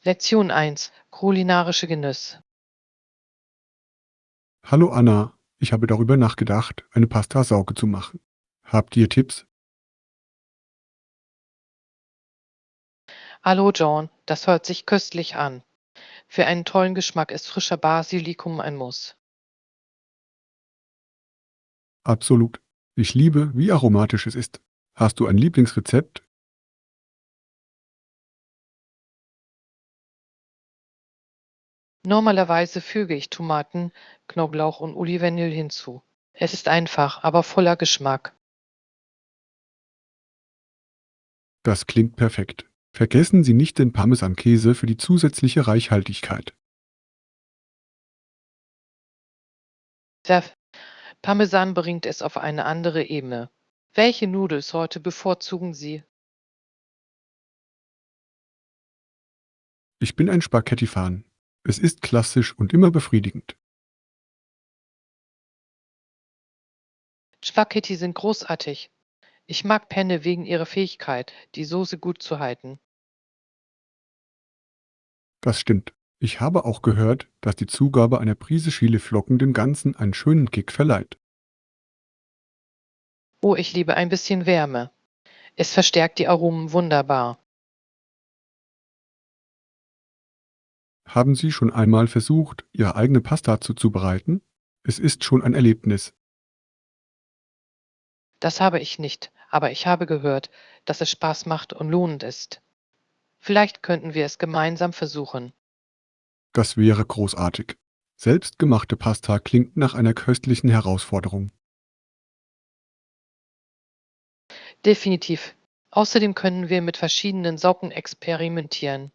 Lektion 1: Kulinarische Genuss. Hallo Anna, ich habe darüber nachgedacht, eine Pasta sauge zu machen. Habt ihr Tipps? Hallo John, das hört sich köstlich an. Für einen tollen Geschmack ist frischer Basilikum ein Muss. Absolut. Ich liebe, wie aromatisch es ist. Hast du ein Lieblingsrezept? Normalerweise füge ich Tomaten, Knoblauch und Olivenöl hinzu. Es ist einfach, aber voller Geschmack. Das klingt perfekt. Vergessen Sie nicht den Parmesankäse für die zusätzliche Reichhaltigkeit. Der Parmesan bringt es auf eine andere Ebene. Welche Nudelsorte bevorzugen Sie? Ich bin ein Spaghetti-Fan. Es ist klassisch und immer befriedigend. Spaghetti sind großartig. Ich mag Penne wegen ihrer Fähigkeit, die Soße gut zu halten. Das stimmt. Ich habe auch gehört, dass die Zugabe einer Prise Chiliflocken dem Ganzen einen schönen Kick verleiht. Oh, ich liebe ein bisschen Wärme. Es verstärkt die Aromen wunderbar. Haben Sie schon einmal versucht, Ihre eigene Pasta zuzubereiten? Es ist schon ein Erlebnis. Das habe ich nicht, aber ich habe gehört, dass es Spaß macht und lohnend ist. Vielleicht könnten wir es gemeinsam versuchen. Das wäre großartig. Selbstgemachte Pasta klingt nach einer köstlichen Herausforderung. Definitiv. Außerdem können wir mit verschiedenen Socken experimentieren.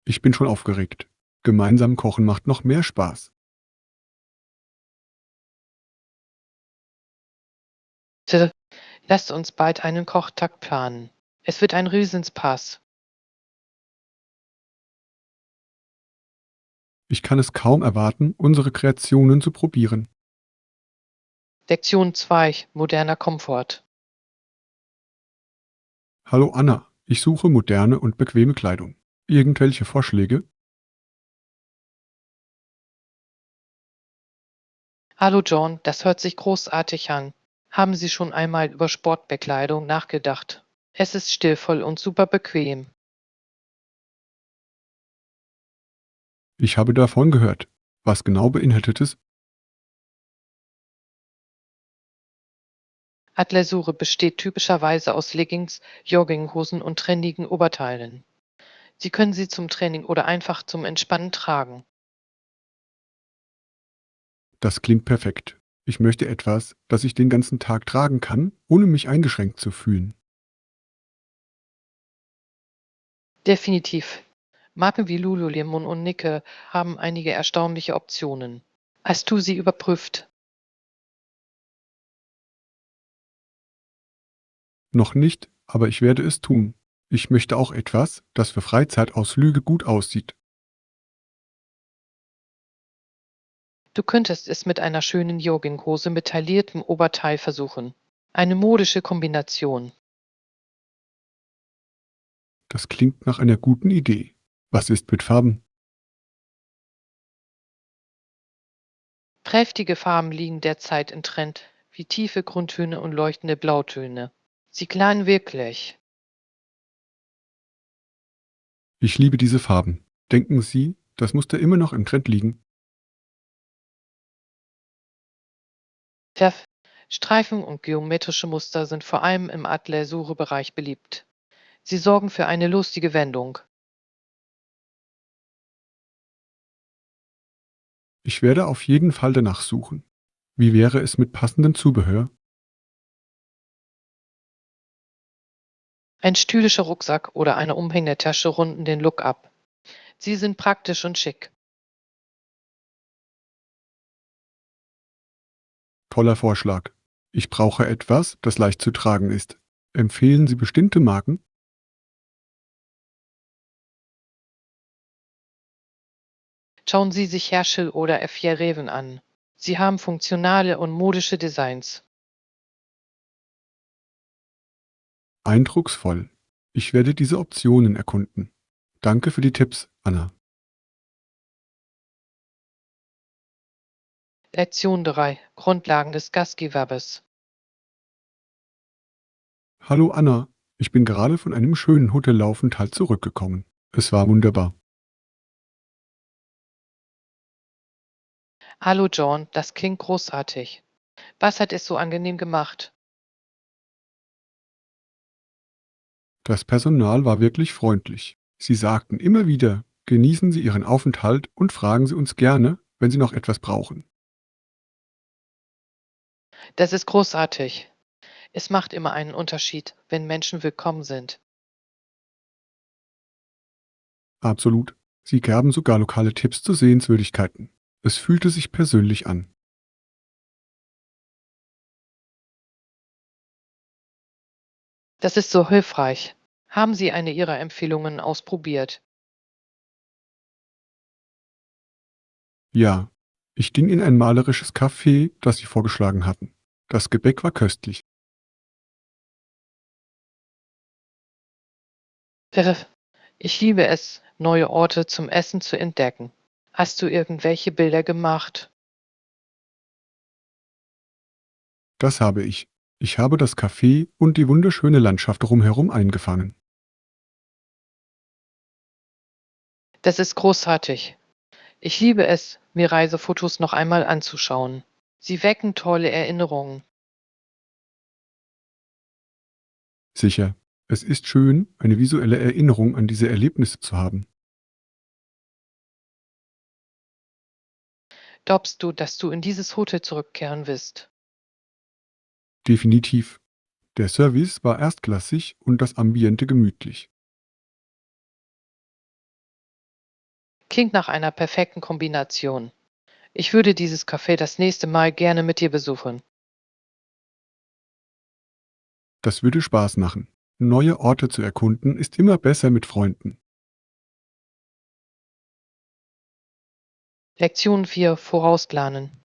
Ich bin schon aufgeregt. Gemeinsam kochen macht noch mehr Spaß. Bitte, lasst uns bald einen Kochtag planen. Es wird ein Riesenspaß. Ich kann es kaum erwarten, unsere Kreationen zu probieren. Lektion 2: Moderner Komfort. Hallo Anna, ich suche moderne und bequeme Kleidung. Irgendwelche Vorschläge? Hallo John, das hört sich großartig an. Haben Sie schon einmal über Sportbekleidung nachgedacht? Es ist stilvoll und super bequem. Ich habe davon gehört. Was genau beinhaltet es? Athleisure besteht typischerweise aus Leggings, Jogginghosen und trendigen Oberteilen. Sie können sie zum Training oder einfach zum Entspannen tragen. Das klingt perfekt. Ich möchte etwas, das ich den ganzen Tag tragen kann, ohne mich eingeschränkt zu fühlen. Definitiv. Marken wie Lululemon und Nicke haben einige erstaunliche Optionen. Hast du sie überprüft? Noch nicht, aber ich werde es tun. Ich möchte auch etwas, das für Freizeitausflüge gut aussieht. Du könntest es mit einer schönen Jogginghose mit tailliertem Oberteil versuchen. Eine modische Kombination. Das klingt nach einer guten Idee. Was ist mit Farben? Kräftige Farben liegen derzeit im Trend, wie tiefe Grundtöne und leuchtende Blautöne. Sie klaren wirklich. Ich liebe diese Farben. Denken Sie, das Muster immer noch im Trend liegen? Verf Streifen und geometrische Muster sind vor allem im Athleisure-Bereich beliebt. Sie sorgen für eine lustige Wendung. Ich werde auf jeden Fall danach suchen. Wie wäre es mit passendem Zubehör? Ein stylischer Rucksack oder eine umhängende Tasche runden den Look ab. Sie sind praktisch und schick. Toller Vorschlag. Ich brauche etwas, das leicht zu tragen ist. Empfehlen Sie bestimmte Marken? Schauen Sie sich Herschel oder Fjällräven an. Sie haben funktionale und modische Designs. Eindrucksvoll. Ich werde diese Optionen erkunden. Danke für die Tipps, Anna. Lektion 3: Grundlagen des Gastgewerbes. Hallo Anna, ich bin gerade von einem schönen Hotelaufenthalt zurückgekommen. Es war wunderbar. Hallo John, das klingt großartig. Was hat es so angenehm gemacht? Das Personal war wirklich freundlich. Sie sagten immer wieder, genießen Sie Ihren Aufenthalt und fragen Sie uns gerne, wenn Sie noch etwas brauchen. Das ist großartig. Es macht immer einen Unterschied, wenn Menschen willkommen sind. Absolut. Sie gaben sogar lokale Tipps zu Sehenswürdigkeiten. Es fühlte sich persönlich an. Das ist so hilfreich. Haben Sie eine Ihrer Empfehlungen ausprobiert? Ja, ich ging in ein malerisches Café, das Sie vorgeschlagen hatten. Das Gebäck war köstlich. Perf- Ich liebe es, neue Orte zum Essen zu entdecken. Hast du irgendwelche Bilder gemacht? Das habe ich. Ich habe das Café und die wunderschöne Landschaft drumherum eingefangen. Das ist großartig. Ich liebe es, mir Reisefotos noch einmal anzuschauen. Sie wecken tolle Erinnerungen. Sicher, es ist schön, eine visuelle Erinnerung an diese Erlebnisse zu haben. Glaubst du, dass du in dieses Hotel zurückkehren wirst? Definitiv. Der Service war erstklassig und das Ambiente gemütlich. Klingt nach einer perfekten Kombination. Ich würde dieses Café das nächste Mal gerne mit dir besuchen. Das würde Spaß machen. Neue Orte zu erkunden ist immer besser mit Freunden. Lektion 4: Vorausplanen.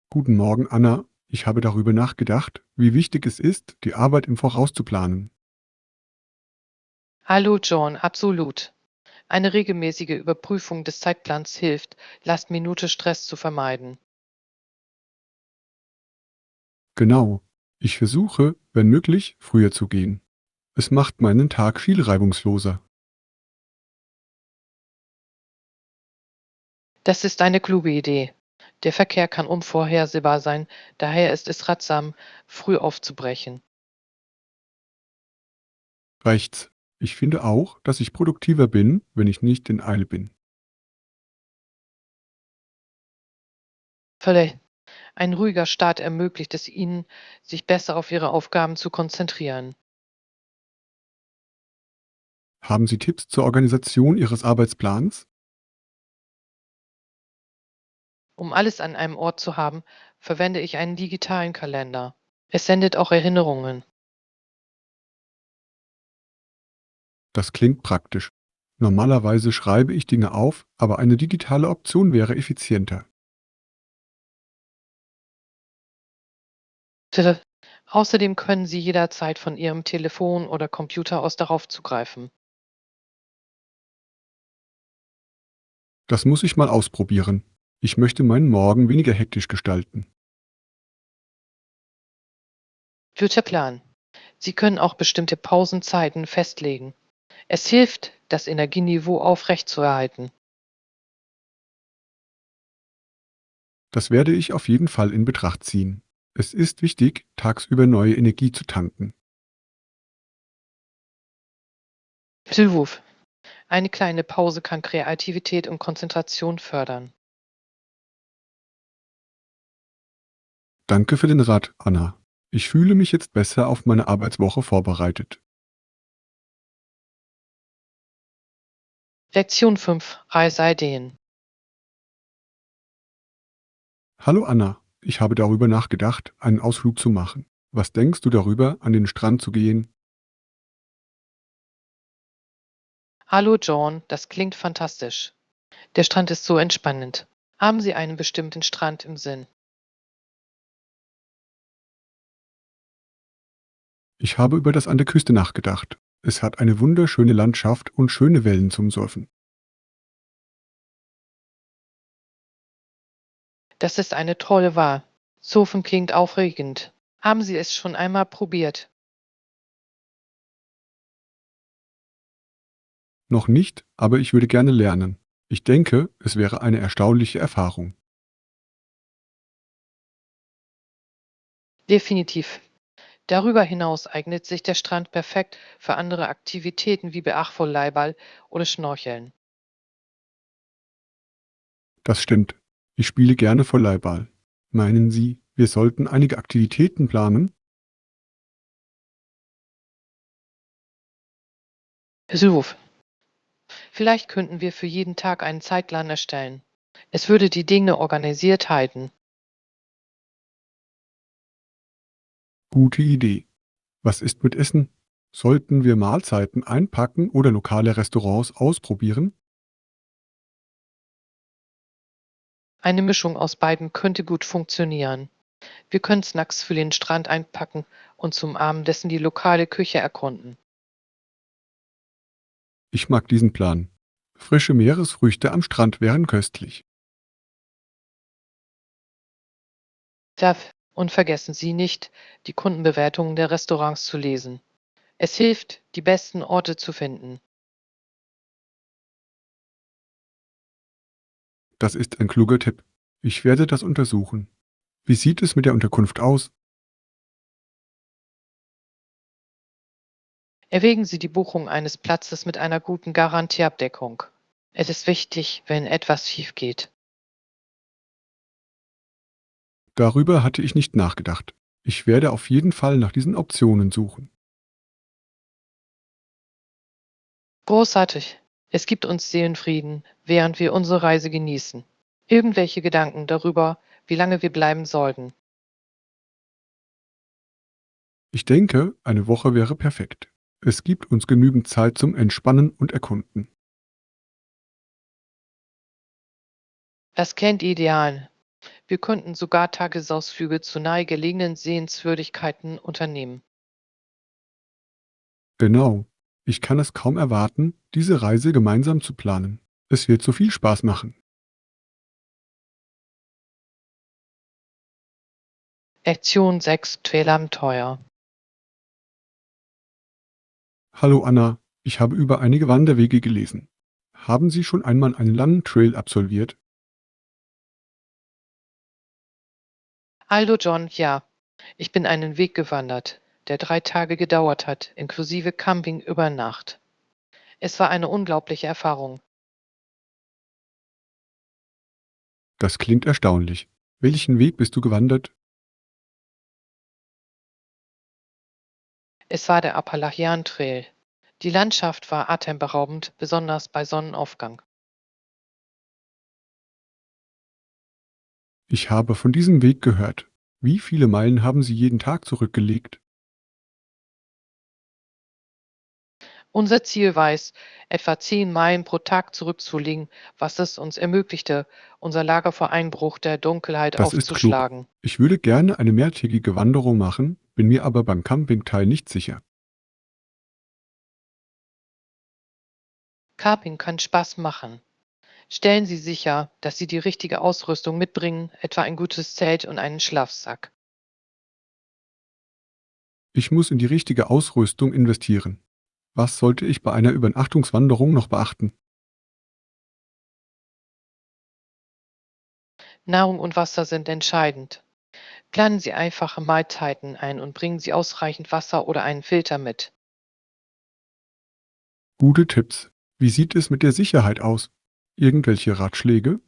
Guten Morgen, Anna. Ich habe darüber nachgedacht, wie wichtig es ist, die Arbeit im Voraus zu planen. Hallo John, absolut. Eine regelmäßige Überprüfung des Zeitplans hilft, Last-Minute-Stress zu vermeiden. Genau. Ich versuche, wenn möglich, früher zu gehen. Es macht meinen Tag viel reibungsloser. Das ist eine kluge Idee. Der Verkehr kann unvorhersehbar sein, daher ist es ratsam, früh aufzubrechen. Rechts. Ich finde auch, dass ich produktiver bin, wenn ich nicht in Eile bin. Vielleicht ein ruhiger Start ermöglicht es Ihnen, sich besser auf Ihre Aufgaben zu konzentrieren. Haben Sie Tipps zur Organisation Ihres Arbeitsplans? Um alles an einem Ort zu haben, verwende ich einen digitalen Kalender. Es sendet auch Erinnerungen. Das klingt praktisch. Normalerweise schreibe ich Dinge auf, aber eine digitale Option wäre effizienter. Tele- Außerdem können Sie jederzeit von Ihrem Telefon oder Computer aus darauf zugreifen. Das muss ich mal ausprobieren. Ich möchte meinen Morgen weniger hektisch gestalten. Guter Plan. Sie können auch bestimmte Pausenzeiten festlegen. Es hilft, das Energieniveau aufrechtzuerhalten. Das werde ich auf jeden Fall in Betracht ziehen. Es ist wichtig, tagsüber neue Energie zu tanken. Tilwurf. Eine kleine Pause kann Kreativität und Konzentration fördern. Danke für den Rat, Anna. Ich fühle mich jetzt besser auf meine Arbeitswoche vorbereitet. Lektion 5: Reiseideen. Hallo Anna, ich habe darüber nachgedacht, einen Ausflug zu machen. Was denkst du darüber, an den Strand zu gehen? Hallo John, das klingt fantastisch. Der Strand ist so entspannend. Haben Sie einen bestimmten Strand im Sinn? Ich habe über das an der Küste nachgedacht. Es hat eine wunderschöne Landschaft und schöne Wellen zum Surfen. Das ist eine tolle Wahl. Surfen klingt aufregend. Haben Sie es schon einmal probiert? Noch nicht, aber ich würde gerne lernen. Ich denke, es wäre eine erstaunliche Erfahrung. Definitiv. Darüber hinaus eignet sich der Strand perfekt für andere Aktivitäten wie Bachvolleyball oder Schnorcheln. Das stimmt. Ich spiele gerne Volleyball. Meinen Sie, wir sollten einige Aktivitäten planen? Herr Sühow, vielleicht könnten wir für jeden Tag einen Zeitplan erstellen. Es würde die Dinge organisiert halten. Gute Idee. Was ist mit Essen? Sollten wir Mahlzeiten einpacken oder lokale Restaurants ausprobieren? Eine Mischung aus beiden könnte gut funktionieren. Wir können Snacks für den Strand einpacken und zum Abendessen die lokale Küche erkunden. Ich mag diesen Plan. Frische Meeresfrüchte am Strand wären köstlich. Und vergessen Sie nicht, die Kundenbewertungen der Restaurants zu lesen. Es hilft, die besten Orte zu finden. Das ist ein kluger Tipp. Ich werde das untersuchen. Wie sieht es mit der Unterkunft aus? Erwägen Sie die Buchung eines Platzes mit einer guten Garantieabdeckung. Es ist wichtig, wenn etwas schief geht. Darüber hatte ich nicht nachgedacht. Ich werde auf jeden Fall nach diesen Optionen suchen. Großartig. Es gibt uns Seelenfrieden, während wir unsere Reise genießen. Irgendwelche Gedanken darüber, wie lange wir bleiben sollten. Ich denke, eine Woche wäre perfekt. Es gibt uns genügend Zeit zum Entspannen und Erkunden. Das kennt ideal. Wir könnten sogar Tagesausflüge zu nahegelegenen Sehenswürdigkeiten unternehmen. Genau. Ich kann es kaum erwarten, diese Reise gemeinsam zu planen. Es wird so viel Spaß machen. Lektion 6: Trailabenteuer. Hallo Anna, ich habe über einige Wanderwege gelesen. Haben Sie schon einmal einen langen Trail absolviert? Hallo John, ja. Ich bin einen Weg gewandert, der 3 Tage gedauert hat, inklusive Camping über Nacht. Es war eine unglaubliche Erfahrung. Das klingt erstaunlich. Welchen Weg bist du gewandert? Es war der Appalachian Trail. Die Landschaft war atemberaubend, besonders bei Sonnenaufgang. Ich habe von diesem Weg gehört. Wie viele Meilen haben Sie jeden Tag zurückgelegt? Unser Ziel war es, etwa 10 Meilen pro Tag zurückzulegen, was es uns ermöglichte, unser Lager vor Einbruch der Dunkelheit Das ist klug. aufzuschlagen. Ich würde gerne eine mehrtägige Wanderung machen, bin mir aber beim Campingteil nicht sicher. Camping kann Spaß machen. Stellen Sie sicher, dass Sie die richtige Ausrüstung mitbringen, etwa ein gutes Zelt und einen Schlafsack. Ich muss in die richtige Ausrüstung investieren. Was sollte ich bei einer Übernachtungswanderung noch beachten? Nahrung und Wasser sind entscheidend. Planen Sie einfache Mahlzeiten ein und bringen Sie ausreichend Wasser oder einen Filter mit. Gute Tipps. Wie sieht es mit der Sicherheit aus? Irgendwelche Ratschläge?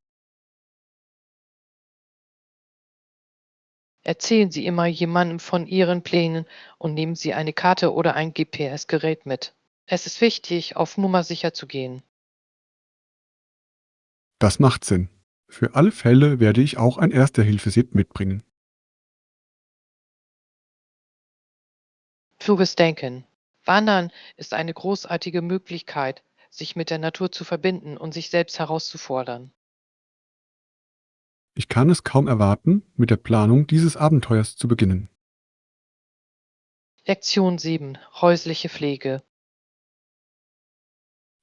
Erzählen Sie immer jemandem von Ihren Plänen und nehmen Sie eine Karte oder ein GPS-Gerät mit. Es ist wichtig, auf Nummer sicher zu gehen. Das macht Sinn. Für alle Fälle werde ich auch ein Erste-Hilfe-Set mitbringen. Kluges Denken. Wandern ist eine großartige Möglichkeit, sich mit der Natur zu verbinden und sich selbst herauszufordern. Ich kann es kaum erwarten, mit der Planung dieses Abenteuers zu beginnen. Lektion 7: Häusliche Pflege.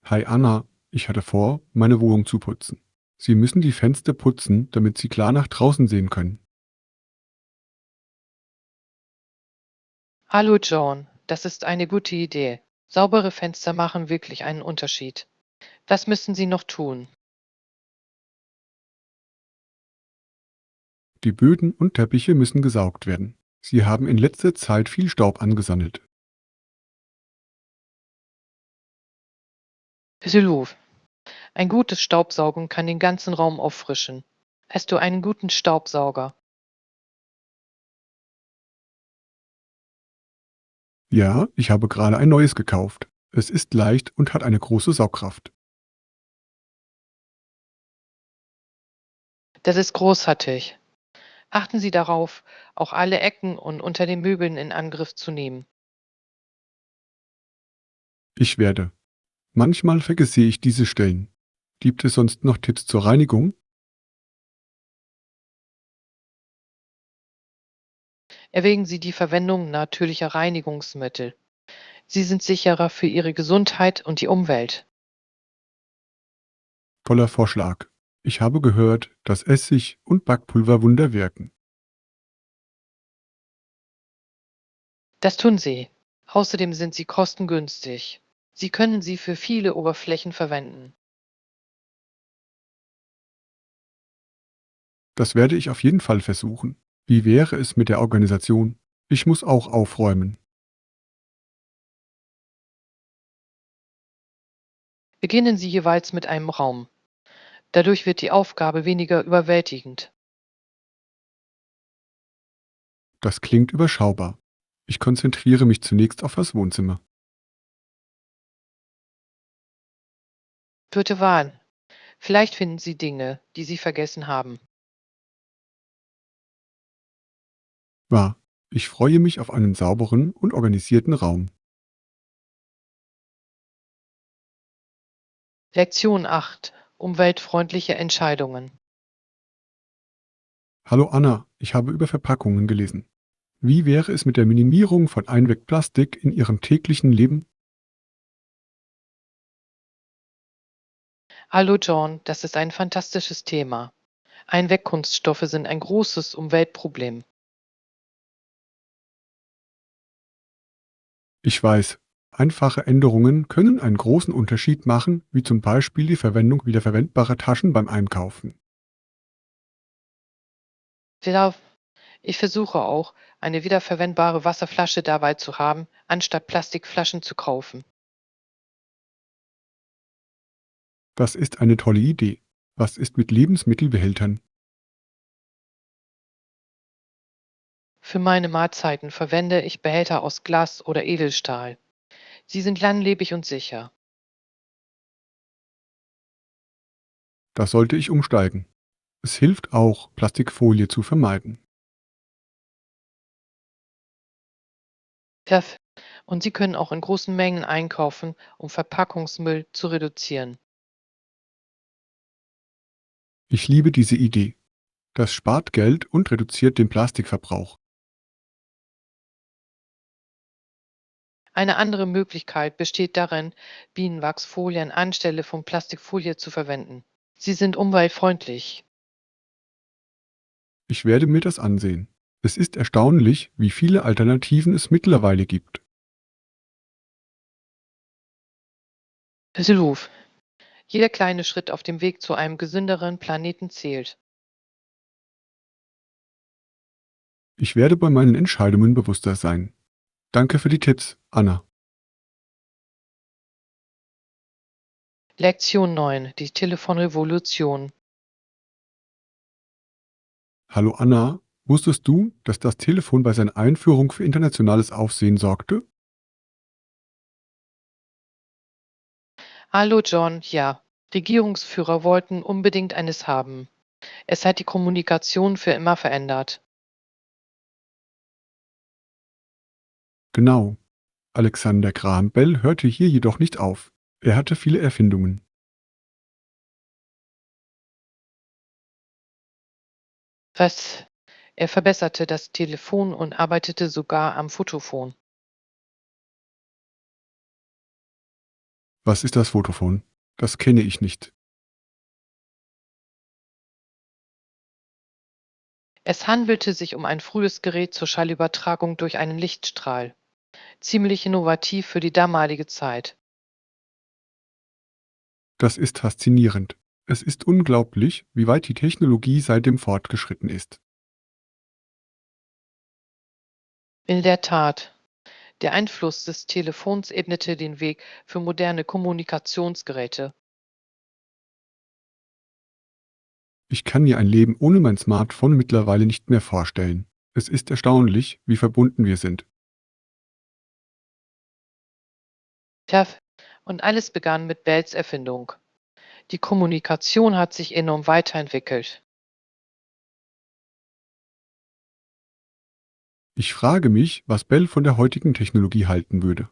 Hi Anna, ich hatte vor, meine Wohnung zu putzen. Sie müssen die Fenster putzen, damit Sie klar nach draußen sehen können. Hallo John, das ist eine gute Idee. Saubere Fenster machen wirklich einen Unterschied. Was müssen Sie noch tun? Die Böden und Teppiche müssen gesaugt werden. Sie haben in letzter Zeit viel Staub angesammelt. Syluf. Ein gutes Staubsaugen kann den ganzen Raum auffrischen. Hast du einen guten Staubsauger? Ja, ich habe gerade ein neues gekauft. Es ist leicht und hat eine große Saugkraft. Das ist großartig. Achten Sie darauf, auch alle Ecken und unter den Möbeln in Angriff zu nehmen. Ich werde. Manchmal vergesse ich diese Stellen. Gibt es sonst noch Tipps zur Reinigung? Erwägen Sie die Verwendung natürlicher Reinigungsmittel. Sie sind sicherer für Ihre Gesundheit und die Umwelt. Toller Vorschlag. Ich habe gehört, dass Essig und Backpulver Wunder wirken. Das tun sie. Außerdem sind sie kostengünstig. Sie können sie für viele Oberflächen verwenden. Das werde ich auf jeden Fall versuchen. Wie wäre es mit der Organisation? Ich muss auch aufräumen. Beginnen Sie jeweils mit einem Raum. Dadurch wird die Aufgabe weniger überwältigend. Das klingt überschaubar. Ich konzentriere mich zunächst auf das Wohnzimmer. Gute Wahl. Vielleicht finden Sie Dinge, die Sie vergessen haben. Wahr. Ich freue mich auf einen sauberen und organisierten Raum. Lektion 8: Umweltfreundliche Entscheidungen. Hallo Anna, ich habe über Verpackungen gelesen. Wie wäre es mit der Minimierung von Einwegplastik in Ihrem täglichen Leben? Hallo John, das ist ein fantastisches Thema. Einwegkunststoffe sind ein großes Umweltproblem. Ich weiß, einfache Änderungen können einen großen Unterschied machen, wie zum Beispiel die Verwendung wiederverwendbarer Taschen beim Einkaufen. Vielleicht Ich versuche auch, eine wiederverwendbare Wasserflasche dabei zu haben, anstatt Plastikflaschen zu kaufen. Das ist eine tolle Idee. Was ist mit Lebensmittelbehältern? Für meine Mahlzeiten verwende ich Behälter aus Glas oder Edelstahl. Sie sind langlebig und sicher. Da sollte ich umsteigen. Es hilft auch, Plastikfolie zu vermeiden. Perf Und Sie können auch in großen Mengen einkaufen, um Verpackungsmüll zu reduzieren. Ich liebe diese Idee. Das spart Geld und reduziert den Plastikverbrauch. Eine andere Möglichkeit besteht darin, Bienenwachsfolien anstelle von Plastikfolie zu verwenden. Sie sind umweltfreundlich. Ich werde mir das ansehen. Es ist erstaunlich, wie viele Alternativen es mittlerweile gibt. Syluf. Jeder kleine Schritt auf dem Weg zu einem gesünderen Planeten zählt. Ich werde bei meinen Entscheidungen bewusster sein. Danke für die Tipps, Anna. Lektion 9: Die Telefonrevolution. Hallo Anna, wusstest du, dass das Telefon bei seiner Einführung für internationales Aufsehen sorgte? Hallo John, ja. Regierungsführer wollten unbedingt eines haben. Es hat die Kommunikation für immer verändert. Genau. Alexander Graham Bell hörte hier jedoch nicht auf. Er hatte viele Erfindungen. Was? Er verbesserte das Telefon und arbeitete sogar am Fotophon. Was ist das Vodafone? Das kenne ich nicht. Es handelte sich um ein frühes Gerät zur Schallübertragung durch einen Lichtstrahl. Ziemlich innovativ für die damalige Zeit. Das ist faszinierend. Es ist unglaublich, wie weit die Technologie seitdem fortgeschritten ist. In der Tat, der Einfluss des Telefons ebnete den Weg für moderne Kommunikationsgeräte. Ich kann mir ein Leben ohne mein Smartphone mittlerweile nicht mehr vorstellen. Es ist erstaunlich, wie verbunden wir sind. Tja, und alles begann mit Bells Erfindung. Die Kommunikation hat sich enorm weiterentwickelt. Ich frage mich, was Bell von der heutigen Technologie halten würde.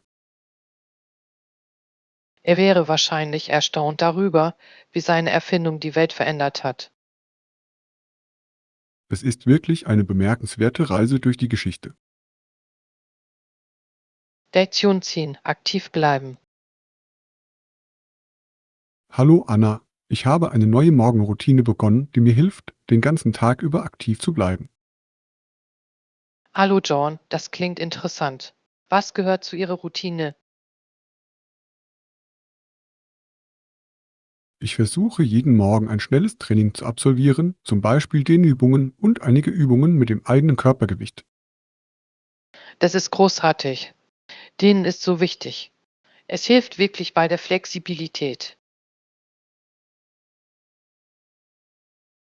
Er wäre wahrscheinlich erstaunt darüber, wie seine Erfindung die Welt verändert hat. Es ist wirklich eine bemerkenswerte Reise durch die Geschichte. Lektion ziehen, aktiv bleiben. Hallo Anna, ich habe eine neue Morgenroutine begonnen, die mir hilft, den ganzen Tag über aktiv zu bleiben. Hallo John, das klingt interessant. Was gehört zu Ihrer Routine? Ich versuche jeden Morgen ein schnelles Training zu absolvieren, zum Beispiel Dehnübungen und einige Übungen mit dem eigenen Körpergewicht. Das ist großartig. Denen ist so wichtig. Es hilft wirklich bei der Flexibilität.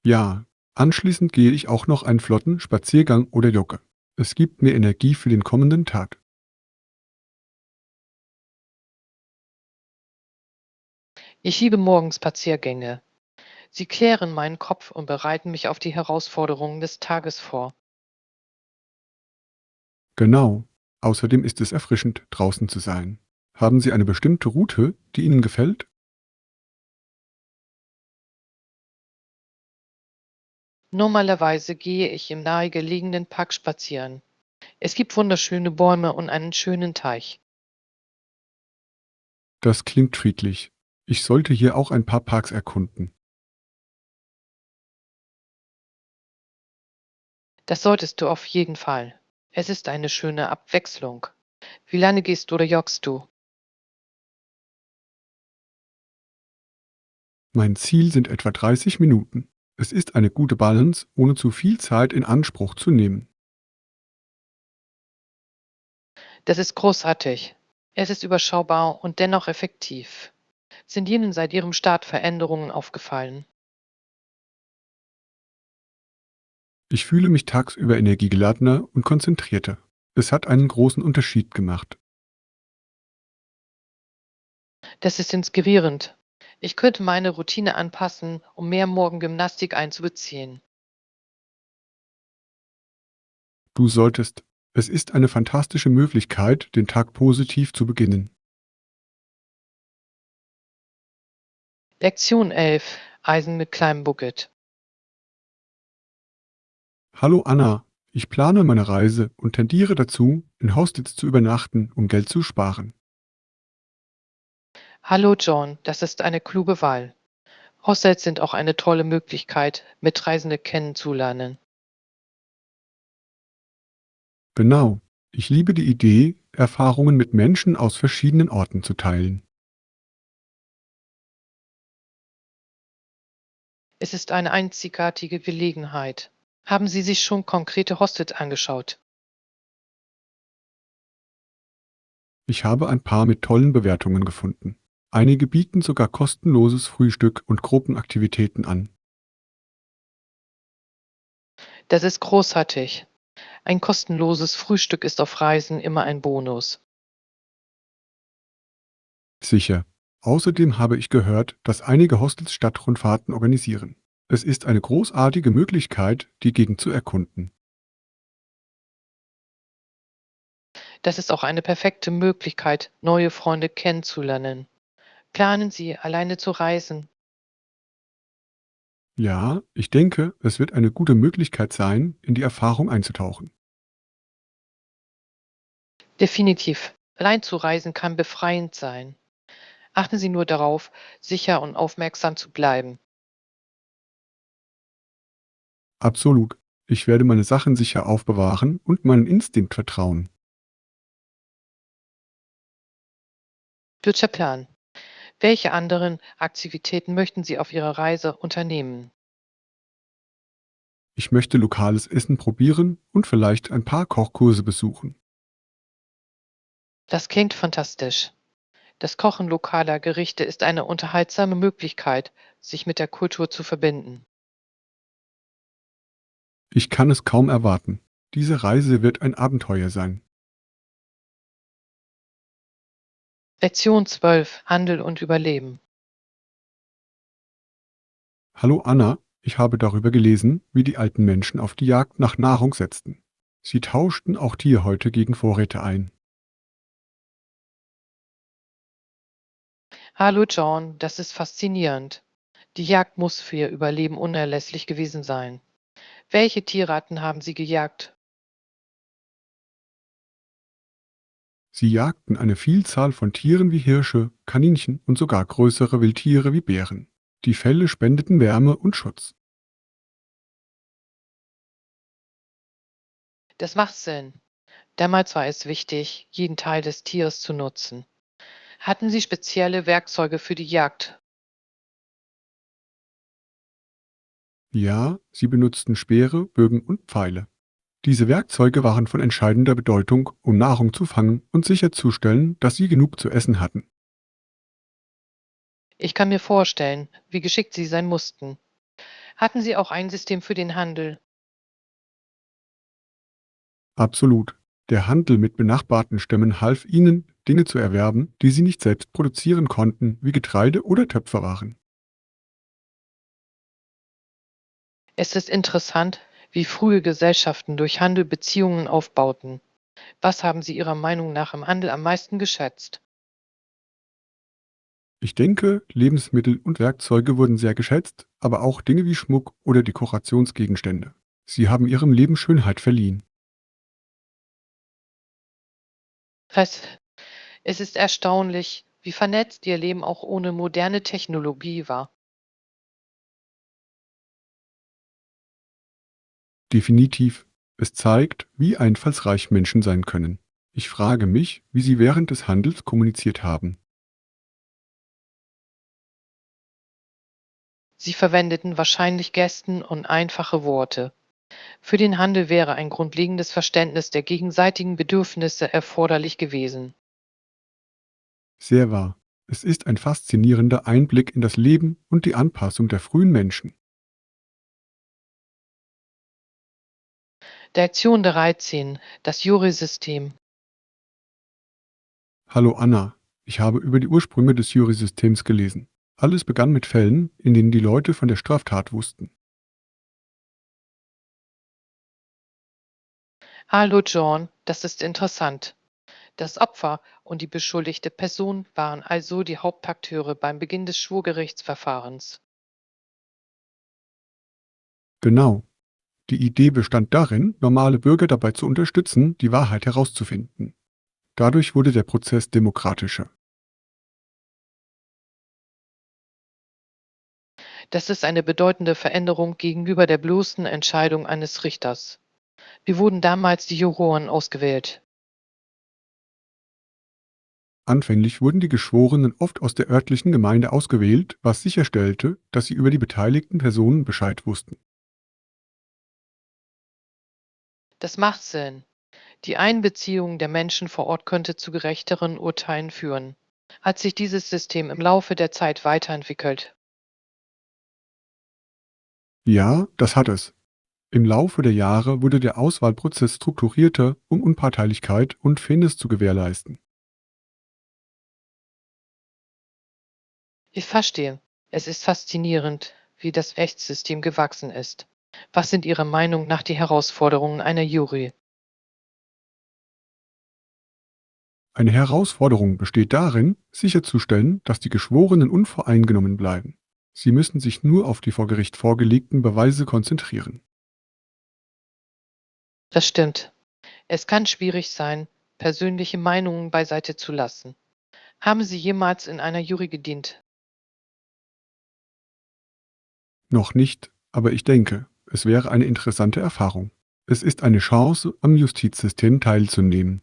Ja, anschließend gehe ich auch noch einen flotten Spaziergang oder Jogge. Es gibt mir Energie für den kommenden Tag. Ich liebe morgens Spaziergänge. Sie klären meinen Kopf und bereiten mich auf die Herausforderungen des Tages vor. Genau. Außerdem ist es erfrischend, draußen zu sein. Haben Sie eine bestimmte Route, die Ihnen gefällt? Normalerweise gehe ich im nahegelegenen Park spazieren. Es gibt wunderschöne Bäume und einen schönen Teich. Das klingt friedlich. Ich sollte hier auch ein paar Parks erkunden. Das solltest du auf jeden Fall. Es ist eine schöne Abwechslung. Wie lange gehst oder joggst du? Mein Ziel sind etwa 30 Minuten. Es ist eine gute Balance, ohne zu viel Zeit in Anspruch zu nehmen. Das ist großartig. Es ist überschaubar und dennoch effektiv. Sind Ihnen seit Ihrem Start Veränderungen aufgefallen? Ich fühle mich tagsüber energiegeladener und konzentrierter. Es hat einen großen Unterschied gemacht. Das ist inspirierend. Ich könnte meine Routine anpassen, um mehr Morgengymnastik einzubeziehen. Du solltest. Es ist eine fantastische Möglichkeit, den Tag positiv zu beginnen. Lektion 11: Eisen mit kleinem Bucket. Hallo Anna, ich plane meine Reise und tendiere dazu, in Hostels zu übernachten, um Geld zu sparen. Hallo John, das ist eine kluge Wahl. Hostels sind auch eine tolle Möglichkeit, Mitreisende kennenzulernen. Genau. Ich liebe die Idee, Erfahrungen mit Menschen aus verschiedenen Orten zu teilen. Es ist eine einzigartige Gelegenheit. Haben Sie sich schon konkrete Hostels angeschaut? Ich habe ein paar mit tollen Bewertungen gefunden. Einige bieten sogar kostenloses Frühstück und Gruppenaktivitäten an. Das ist großartig. Ein kostenloses Frühstück ist auf Reisen immer ein Bonus. Sicher. Außerdem habe ich gehört, dass einige Hostels Stadtrundfahrten organisieren. Es ist eine großartige Möglichkeit, die Gegend zu erkunden. Das ist auch eine perfekte Möglichkeit, neue Freunde kennenzulernen. Planen Sie, alleine zu reisen? Ja, ich denke, es wird eine gute Möglichkeit sein, in die Erfahrung einzutauchen. Definitiv. Allein zu reisen kann befreiend sein. Achten Sie nur darauf, sicher und aufmerksam zu bleiben. Absolut. Ich werde meine Sachen sicher aufbewahren und meinen Instinkt vertrauen. Guter Plan. Welche anderen Aktivitäten möchten Sie auf Ihrer Reise unternehmen? Ich möchte lokales Essen probieren und vielleicht ein paar Kochkurse besuchen. Das klingt fantastisch. Das Kochen lokaler Gerichte ist eine unterhaltsame Möglichkeit, sich mit der Kultur zu verbinden. Ich kann es kaum erwarten. Diese Reise wird ein Abenteuer sein. Lektion 12: Handel und Überleben. Hallo Anna, ich habe darüber gelesen, wie die alten Menschen auf die Jagd nach Nahrung setzten. Sie tauschten auch Tierhäute gegen Vorräte ein. Hallo John, das ist faszinierend. Die Jagd muss für Ihr Überleben unerlässlich gewesen sein. Welche Tierarten haben Sie gejagt? Sie jagten eine Vielzahl von Tieren wie Hirsche, Kaninchen und sogar größere Wildtiere wie Bären. Die Felle spendeten Wärme und Schutz. Das macht Sinn. Damals war es wichtig, jeden Teil des Tieres zu nutzen. Hatten Sie spezielle Werkzeuge für die Jagd? Ja, sie benutzten Speere, Bögen und Pfeile. Diese Werkzeuge waren von entscheidender Bedeutung, um Nahrung zu fangen und sicherzustellen, dass sie genug zu essen hatten. Ich kann mir vorstellen, wie geschickt Sie sein mussten. Hatten Sie auch ein System für den Handel? Absolut. Der Handel mit benachbarten Stämmen half ihnen, Dinge zu erwerben, die sie nicht selbst produzieren konnten, wie Getreide oder Töpferwaren. Es ist interessant, wie frühe Gesellschaften durch Handel Beziehungen aufbauten. Was haben Sie Ihrer Meinung nach im Handel am meisten geschätzt? Ich denke, Lebensmittel und Werkzeuge wurden sehr geschätzt, aber auch Dinge wie Schmuck oder Dekorationsgegenstände. Sie haben ihrem Leben Schönheit verliehen. Es, es ist erstaunlich, wie vernetzt Ihr Leben auch ohne moderne Technologie war. Definitiv. Es zeigt, wie einfallsreich Menschen sein können. Ich frage mich, wie sie während des Handels kommuniziert haben. Sie verwendeten wahrscheinlich Gesten und einfache Worte. Für den Handel wäre ein grundlegendes Verständnis der gegenseitigen Bedürfnisse erforderlich gewesen. Sehr wahr. Es ist ein faszinierender Einblick in das Leben und die Anpassung der frühen Menschen. Lektion 13: Das Jury-System. Hallo Anna, ich habe über die Ursprünge des Jury-Systems gelesen. Alles begann mit Fällen, in denen die Leute von der Straftat wussten. Hallo John, das ist interessant. Das Opfer und die beschuldigte Person waren also die Hauptakteure beim Beginn des Schwurgerichtsverfahrens. Genau. Die Idee bestand darin, normale Bürger dabei zu unterstützen, die Wahrheit herauszufinden. Dadurch wurde der Prozess demokratischer. Das ist eine bedeutende Veränderung gegenüber der bloßen Entscheidung eines Richters. Wie wurden damals die Juroren ausgewählt? Anfänglich wurden die Geschworenen oft aus der örtlichen Gemeinde ausgewählt, was sicherstellte, dass sie über die beteiligten Personen Bescheid wussten. Das macht Sinn. Die Einbeziehung der Menschen vor Ort könnte zu gerechteren Urteilen führen. Hat sich dieses System im Laufe der Zeit weiterentwickelt? Ja, das hat es. Im Laufe der Jahre wurde der Auswahlprozess strukturierter, um Unparteilichkeit und Fairness zu gewährleisten. Ich verstehe. Es ist faszinierend, wie das Rechtssystem gewachsen ist. Was sind Ihrer Meinung nach die Herausforderungen einer Jury? Eine Herausforderung besteht darin, sicherzustellen, dass die Geschworenen unvoreingenommen bleiben. Sie müssen sich nur auf die vor Gericht vorgelegten Beweise konzentrieren. Das stimmt. Es kann schwierig sein, persönliche Meinungen beiseite zu lassen. Haben Sie jemals in einer Jury gedient? Noch nicht, aber ich denke, es wäre eine interessante Erfahrung. Es ist eine Chance, am Justizsystem teilzunehmen.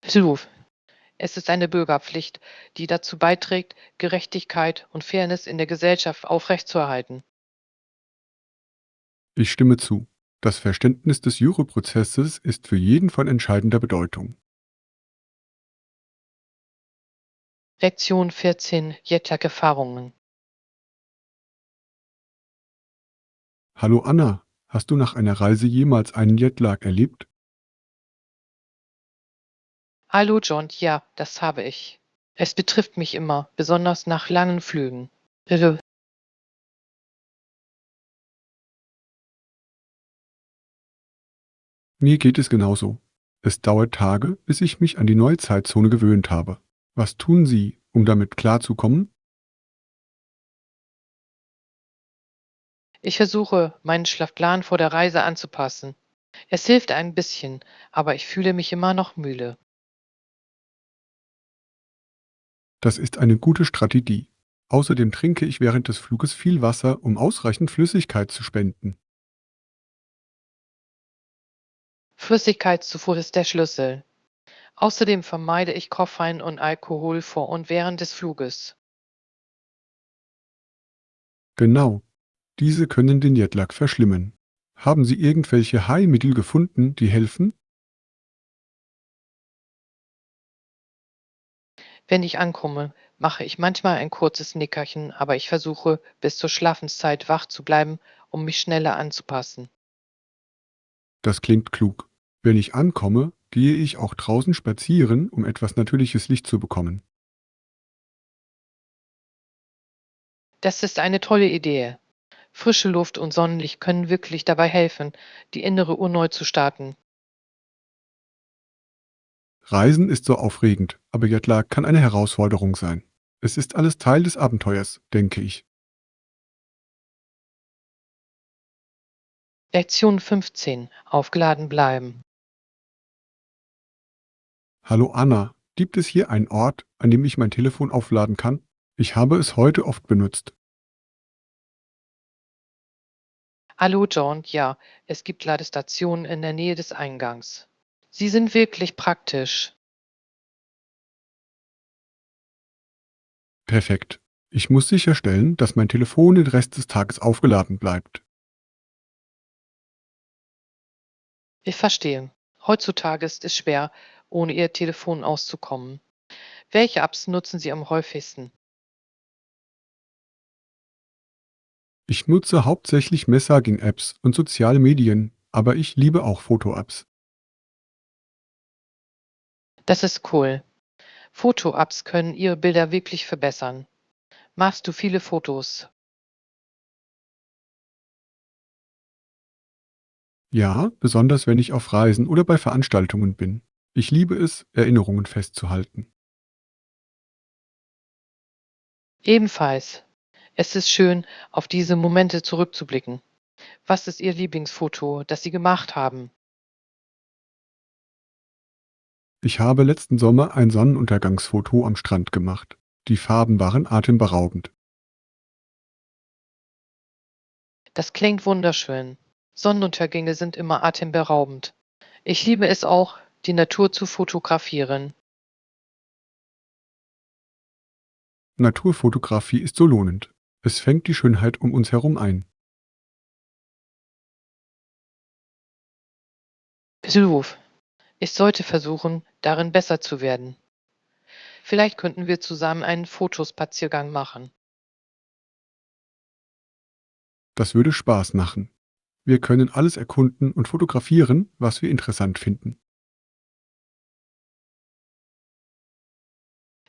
Beruf. Es ist eine Bürgerpflicht, die dazu beiträgt, Gerechtigkeit und Fairness in der Gesellschaft aufrechtzuerhalten. Ich stimme zu. Das Verständnis des Juryprozesses ist für jeden von entscheidender Bedeutung. Lektion 14. Jetlag-Erfahrungen. Hallo Anna, hast du nach einer Reise jemals einen Jetlag erlebt? Hallo John, ja, das habe ich. Es betrifft mich immer, besonders nach langen Flügen. Bitte. Mir geht es genauso. Es dauert Tage, bis ich mich an die neue Zeitzone gewöhnt habe. Was tun Sie, um damit klarzukommen? Ich versuche, meinen Schlafplan vor der Reise anzupassen. Es hilft ein bisschen, aber ich fühle mich immer noch müde. Das ist eine gute Strategie. Außerdem trinke ich während des Fluges viel Wasser, um ausreichend Flüssigkeit zu spenden. Flüssigkeitszufuhr ist der Schlüssel. Außerdem vermeide ich Koffein und Alkohol vor und während des Fluges. Genau, diese können den Jetlag verschlimmern. Haben Sie irgendwelche Heilmittel gefunden, die helfen? Wenn ich ankomme, mache ich manchmal ein kurzes Nickerchen, aber ich versuche, bis zur Schlafenszeit wach zu bleiben, um mich schneller anzupassen. Das klingt klug. Wenn ich ankomme, gehe ich auch draußen spazieren, um etwas natürliches Licht zu bekommen. Das ist eine tolle Idee. Frische Luft und Sonnenlicht können wirklich dabei helfen, die innere Uhr neu zu starten. Reisen ist so aufregend, aber Jetlag kann eine Herausforderung sein. Es ist alles Teil des Abenteuers, denke ich. Lektion 15. Aufgeladen bleiben. Hallo Anna, gibt es hier einen Ort, an dem ich mein Telefon aufladen kann? Ich habe es heute oft benutzt. Hallo John, ja, es gibt Ladestationen in der Nähe des Eingangs. Sie sind wirklich praktisch. Perfekt. Ich muss sicherstellen, dass mein Telefon den Rest des Tages aufgeladen bleibt. Ich verstehe. Heutzutage ist es schwer, ohne Ihr Telefon auszukommen. Welche Apps nutzen Sie am häufigsten? Ich nutze hauptsächlich Messaging-Apps und soziale Medien, aber ich liebe auch Foto-Apps. Das ist cool. Foto-Apps können Ihre Bilder wirklich verbessern. Machst du viele Fotos? Ja, besonders wenn ich auf Reisen oder bei Veranstaltungen bin. Ich liebe es, Erinnerungen festzuhalten. Ebenfalls. Es ist schön, auf diese Momente zurückzublicken. Was ist Ihr Lieblingsfoto, das Sie gemacht haben? Ich habe letzten Sommer ein Sonnenuntergangsfoto am Strand gemacht. Die Farben waren atemberaubend. Das klingt wunderschön. Sonnenuntergänge sind immer atemberaubend. Ich liebe es auch, die Natur zu fotografieren. Naturfotografie ist so lohnend. Es fängt die Schönheit um uns herum ein. Beruf. Ich sollte versuchen, darin besser zu werden. Vielleicht könnten wir zusammen einen Fotospaziergang machen. Das würde Spaß machen. Wir können alles erkunden und fotografieren, was wir interessant finden.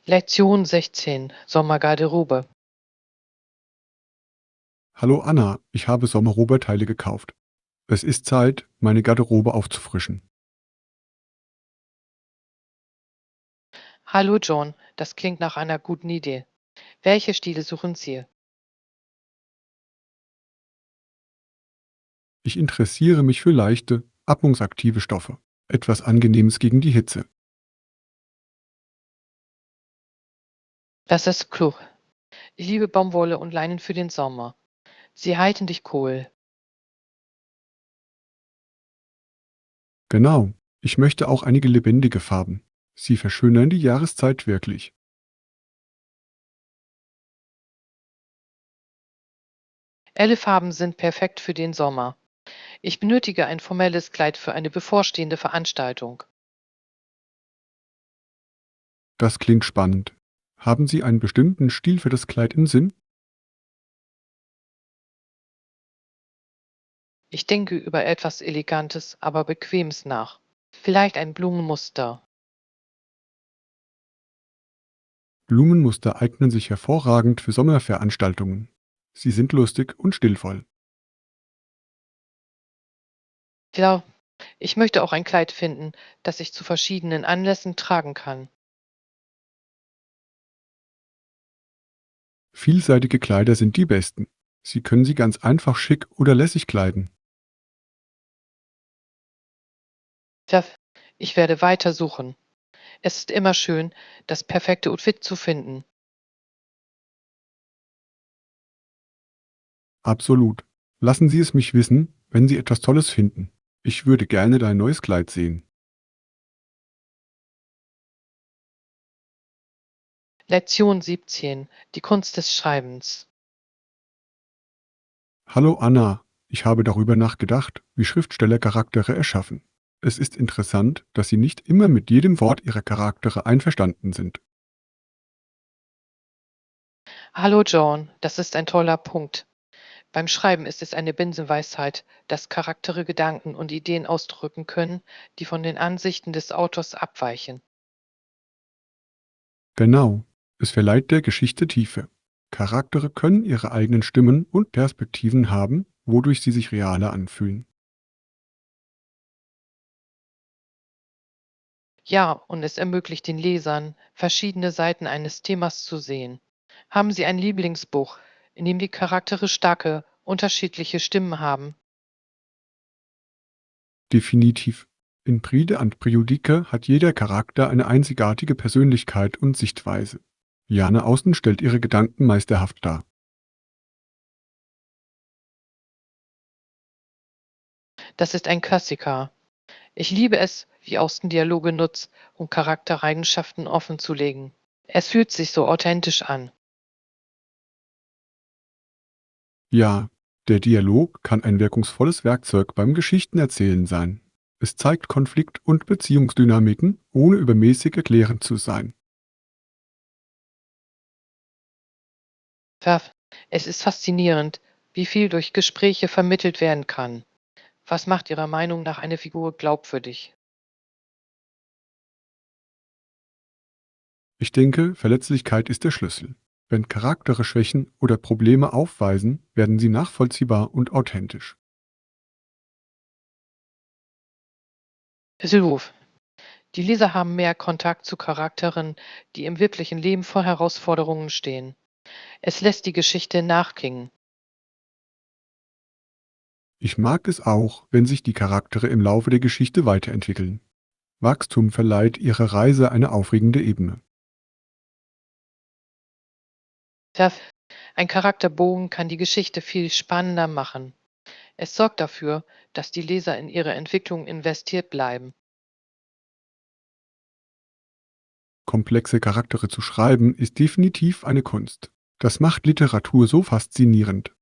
Lektion 16. Sommergarderobe. Hallo Anna, ich habe Sommerroberteile gekauft. Es ist Zeit, meine Garderobe aufzufrischen. Hallo John, das klingt nach einer guten Idee. Welche Stile suchen Sie? Ich interessiere mich für leichte, atmungsaktive Stoffe. Etwas Angenehmes gegen die Hitze. Das ist klug. Ich liebe Baumwolle und Leinen für den Sommer. Sie halten dich cool. Genau. Ich möchte auch einige lebendige Farben. Sie verschönern die Jahreszeit wirklich. Helle Farben sind perfekt für den Sommer. Ich benötige ein formelles Kleid für eine bevorstehende Veranstaltung. Das klingt spannend. Haben Sie einen bestimmten Stil für das Kleid im Sinn? Ich denke über etwas Elegantes, aber Bequemes nach. Vielleicht ein Blumenmuster. Blumenmuster eignen sich hervorragend für Sommerveranstaltungen. Sie sind lustig und stilvoll. Ja, ich möchte auch ein Kleid finden, das ich zu verschiedenen Anlässen tragen kann. Vielseitige Kleider sind die besten. Sie können sie ganz einfach schick oder lässig kleiden. Ja, ich werde weiter suchen. Es ist immer schön, das perfekte Outfit zu finden. Absolut. Lassen Sie es mich wissen, wenn Sie etwas Tolles finden. Ich würde gerne dein neues Kleid sehen. Lektion 17. Die Kunst des Schreibens. Hallo Anna, ich habe darüber nachgedacht, wie Schriftsteller Charaktere erschaffen. Es ist interessant, dass sie nicht immer mit jedem Wort ihrer Charaktere einverstanden sind. Hallo John, das ist ein toller Punkt. Beim Schreiben ist es eine Binsenweisheit, dass Charaktere Gedanken und Ideen ausdrücken können, die von den Ansichten des Autors abweichen. Genau, es verleiht der Geschichte Tiefe. Charaktere können ihre eigenen Stimmen und Perspektiven haben, wodurch sie sich realer anfühlen. Ja, und es ermöglicht den Lesern, verschiedene Seiten eines Themas zu sehen. Haben Sie ein Lieblingsbuch, in dem die Charaktere starke, unterschiedliche Stimmen haben? Definitiv. In Bride and Briudike hat jeder Charakter eine einzigartige Persönlichkeit und Sichtweise. Jane Austen stellt ihre Gedanken meisterhaft dar. Das ist ein Klassiker. Ich liebe es, wie Austen Dialoge nutzt, um Charaktereigenschaften offenzulegen. Es fühlt sich so authentisch an. Ja, der Dialog kann ein wirkungsvolles Werkzeug beim Geschichtenerzählen sein. Es zeigt Konflikt- und Beziehungsdynamiken, ohne übermäßig erklärend zu sein. Ver- Es ist faszinierend, wie viel durch Gespräche vermittelt werden kann. Was macht Ihrer Meinung nach eine Figur glaubwürdig? Ich denke, Verletzlichkeit ist der Schlüssel. Wenn Charaktere Schwächen oder Probleme aufweisen, werden sie nachvollziehbar und authentisch. Sylwuf. Die Leser haben mehr Kontakt zu Charakteren, die im wirklichen Leben vor Herausforderungen stehen. Es lässt die Geschichte nachklingen. Ich mag es auch, wenn sich die Charaktere im Laufe der Geschichte weiterentwickeln. Wachstum verleiht ihrer Reise eine aufregende Ebene. Ver- Ein Charakterbogen kann die Geschichte viel spannender machen. Es sorgt dafür, dass die Leser in ihre Entwicklung investiert bleiben. Komplexe Charaktere zu schreiben ist definitiv eine Kunst. Das macht Literatur so faszinierend.